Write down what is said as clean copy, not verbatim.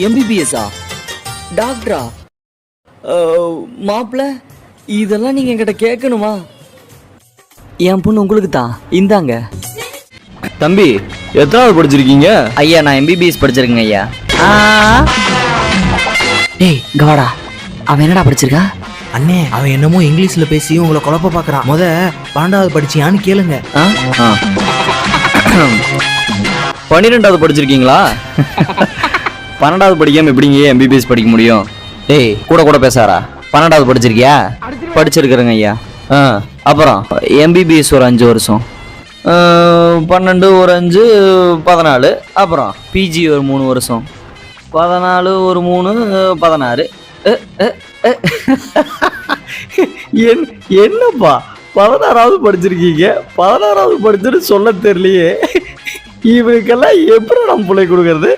எம்பிபிஎஸ்ஸா? டாக்டரா? மாப்பிள்ள, இதெல்லாம் நீங்க என்கிட்ட கேட்கணுமா? என் பொண்ணு உங்களுக்கு தான். இந்தாங்க. தம்பி, எத்தனாவது படிச்சிருக்கீங்க? ஐயா, நான் எம்பிபிஎஸ் படிச்சிருக்கேங்க ஐயா. டேய் இங்க வாடா. அவன் என்னடா படிச்சிருக்கா? அண்ணே, அவன் என்னமோ இங்கிலீஷ்ல பேசி உங்களை குழப்ப பாக்குறான். 12வது படிச்சியான்னு கேளுங்க. 12வது படிச்சிருக்கீங்களா? 12வது படிக்காம எப்படிங்க எம்பிபிஎஸ் படிக்க முடியும்? டேய் கூட பேசாரா? 12வது படிச்சிருக்கியா? படிச்சிருக்கிறேங்க ஐயா. அப்புறம் எம்பிபிஎஸ் ஒரு 5 வருஷம், 12 ஒரு 5 14. அப்புறம் பிஜி ஒரு 3 வருஷம், 14 ஒரு 3 16. என்னப்பா 16வது படிச்சிருக்கீங்க? 16வது படிச்சுட்டு சொல்ல தெரியலையே. இவனுக்கெல்லாம் எப்படி நம்ம பிள்ளை கொடுக்கறது?